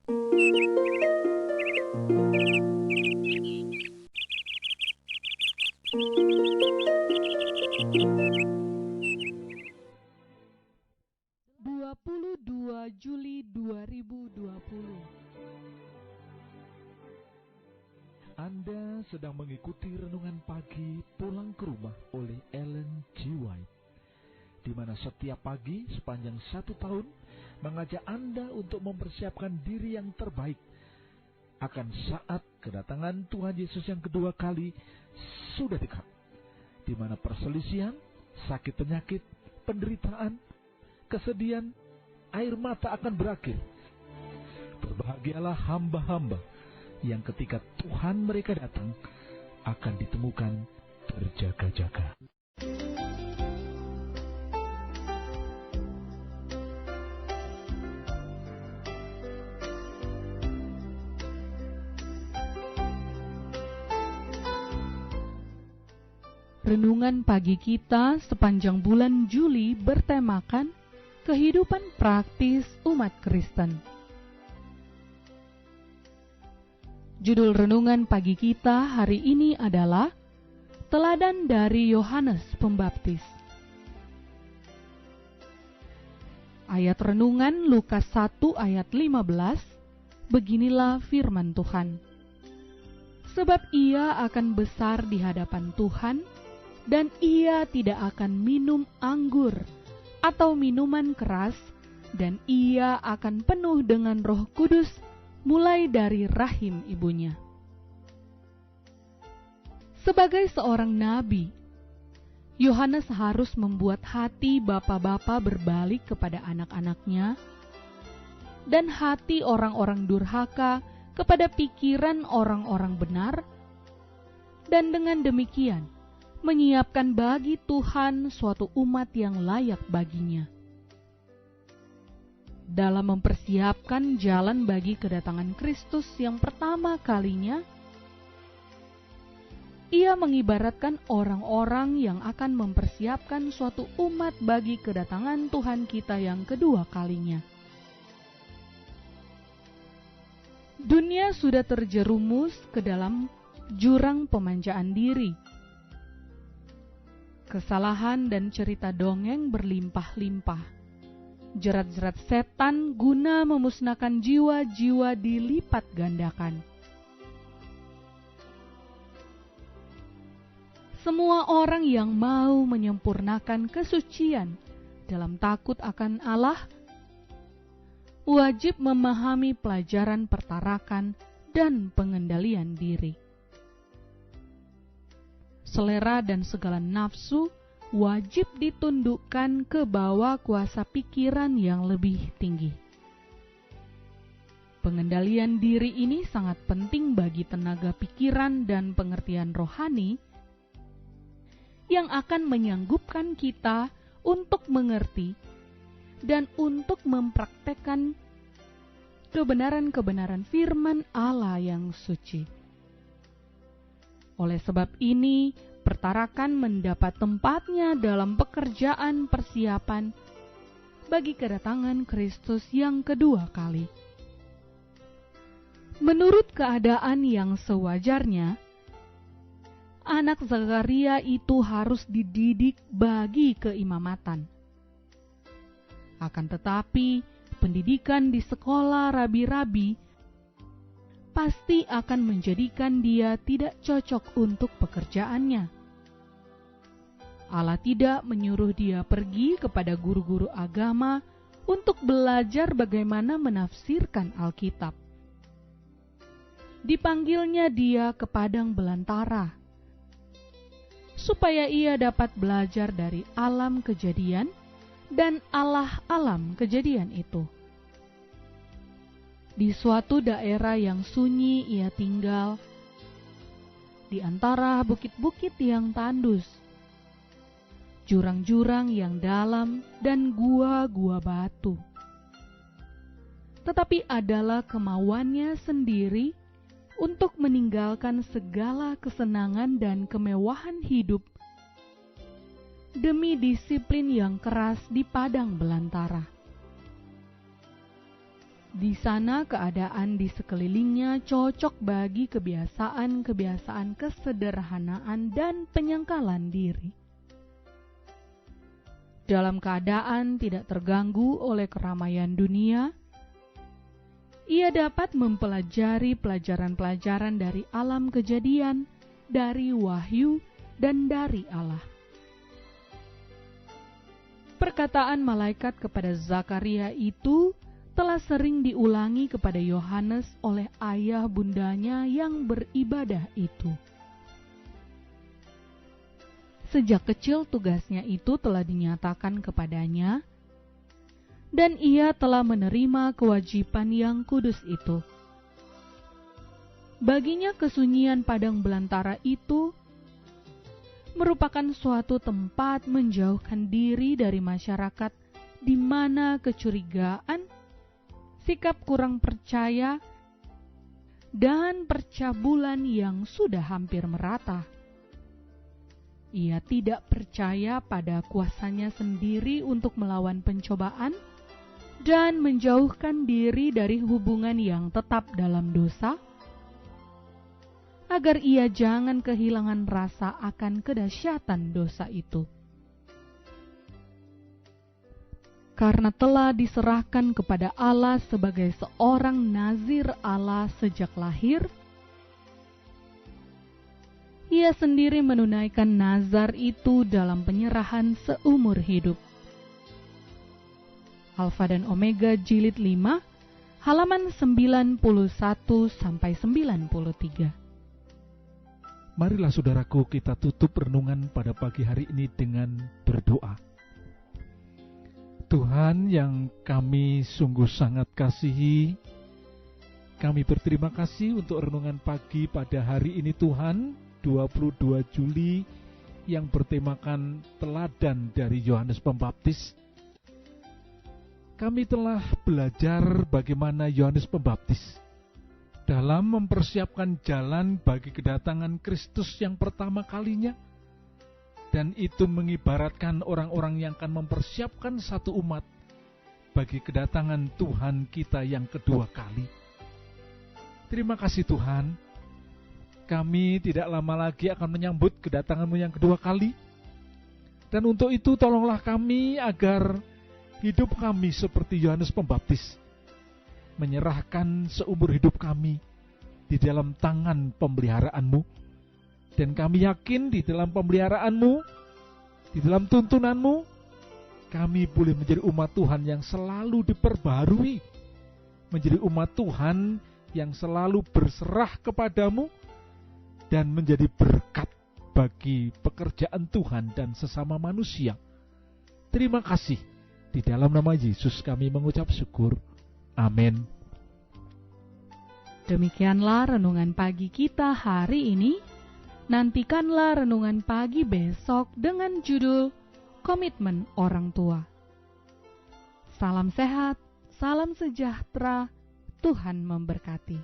Juli 2020. Anda sedang mengikuti renungan pagi pulang ke rumah oleh Ellen G. White, di mana setiap pagi sepanjang 1 tahun mengajak Anda untuk mempersiapkan diri yang terbaik akan saat kedatangan Tuhan Yesus yang kedua kali sudah dekat, di mana perselisihan, sakit penyakit, penderitaan, kesedihan, air mata akan berakhir. Berbahagialah hamba-hamba yang ketika Tuhan mereka datang akan ditemukan terjaga-jaga. Renungan pagi kita sepanjang bulan Juli bertemakan kehidupan praktis umat Kristen. Judul renungan pagi kita hari ini adalah Teladan dari Yohanes Pembaptis. Ayat renungan Lukas 1 ayat 15, beginilah firman Tuhan. Sebab ia akan besar di hadapan Tuhan, dan ia tidak akan minum anggur atau minuman keras, dan ia akan penuh dengan Roh Kudus mulai dari rahim ibunya. Sebagai seorang nabi, Yohanes harus membuat hati bapa-bapa berbalik kepada anak-anaknya, dan hati orang-orang durhaka kepada pikiran orang-orang benar, dan dengan demikian menyiapkan bagi Tuhan suatu umat yang layak baginya. Dalam mempersiapkan jalan bagi kedatangan Kristus yang pertama kalinya, ia mengibaratkan orang-orang yang akan mempersiapkan suatu umat bagi kedatangan Tuhan kita yang kedua kalinya. Dunia sudah terjerumus ke dalam jurang pemanjaan diri. Kesalahan dan cerita dongeng berlimpah-limpah. Jerat-jerat setan guna memusnahkan jiwa-jiwa dilipat gandakan. Semua orang yang mau menyempurnakan kesucian dalam takut akan Allah wajib memahami pelajaran pertarakan dan pengendalian diri. Selera dan segala nafsu wajib ditundukkan ke bawah kuasa pikiran yang lebih tinggi. Pengendalian diri ini sangat penting bagi tenaga pikiran dan pengertian rohani yang akan menyanggupkan kita untuk mengerti dan untuk mempraktekkan kebenaran-kebenaran firman Allah yang suci. Oleh sebab ini, pertarakan mendapat tempatnya dalam pekerjaan persiapan bagi kedatangan Kristus yang kedua kali. Menurut keadaan yang sewajarnya, anak Zakaria itu harus dididik bagi keimamatan. Akan tetapi, pendidikan di sekolah rabi-rabi pasti akan menjadikan dia tidak cocok untuk pekerjaannya. Allah tidak menyuruh dia pergi kepada guru-guru agama untuk belajar bagaimana menafsirkan Alkitab. Dipanggilnya dia ke padang belantara, supaya ia dapat belajar dari alam kejadian dan Allah alam kejadian itu. Di suatu daerah yang sunyi ia tinggal, di antara bukit-bukit yang tandus, jurang-jurang yang dalam, dan gua-gua batu. Tetapi adalah kemauannya sendiri untuk meninggalkan segala kesenangan dan kemewahan hidup demi disiplin yang keras di padang belantara. Di sana keadaan di sekelilingnya cocok bagi kebiasaan-kebiasaan kesederhanaan dan penyangkalan diri. Dalam keadaan tidak terganggu oleh keramaian dunia, ia dapat mempelajari pelajaran-pelajaran dari alam kejadian, dari wahyu, dan dari Allah. Perkataan malaikat kepada Zakaria itu telah sering diulangi kepada Yohanes oleh ayah bundanya yang beribadah itu. Sejak kecil tugasnya itu telah dinyatakan kepadanya, dan ia telah menerima kewajiban yang kudus itu. Baginya kesunyian padang belantara itu merupakan suatu tempat menjauhkan diri dari masyarakat di mana kecurigaan, sikap kurang percaya, dan percabulan yang sudah hampir merata. Ia tidak percaya pada kuasanya sendiri untuk melawan pencobaan dan menjauhkan diri dari hubungan yang tetap dalam dosa, agar ia jangan kehilangan rasa akan kedahsyatan dosa itu. Karena telah diserahkan kepada Allah sebagai seorang nazir Allah sejak lahir, ia sendiri menunaikan nazar itu dalam penyerahan seumur hidup. Alfa dan Omega jilid 5, halaman 91-93. Marilah saudaraku, kita tutup renungan pada pagi hari ini dengan berdoa. Tuhan yang kami sungguh sangat kasihi, kami berterima kasih untuk renungan pagi pada hari ini Tuhan, 22 Juli yang bertemakan teladan dari Yohanes Pembaptis. Kami telah belajar bagaimana Yohanes Pembaptis dalam mempersiapkan jalan bagi kedatangan Kristus yang pertama kalinya, dan itu mengibaratkan orang-orang yang akan mempersiapkan satu umat bagi kedatangan Tuhan kita yang kedua kali. Terima kasih Tuhan, kami tidak lama lagi akan menyambut kedatangan-Mu yang kedua kali, dan untuk itu tolonglah kami agar hidup kami seperti Yohanes Pembaptis, menyerahkan seumur hidup kami di dalam tangan pemeliharaan-Mu. Dan kami yakin di dalam pemeliharaan-Mu, di dalam tuntunan-Mu, kami boleh menjadi umat Tuhan yang selalu diperbarui, menjadi umat Tuhan yang selalu berserah kepadamu, dan menjadi berkat bagi pekerjaan Tuhan dan sesama manusia. Terima kasih. Di dalam nama Yesus kami mengucap syukur. Amin. Demikianlah renungan pagi kita hari ini. Nantikanlah renungan pagi besok dengan judul Komitmen Orang Tua. Salam sehat, salam sejahtera, Tuhan memberkati.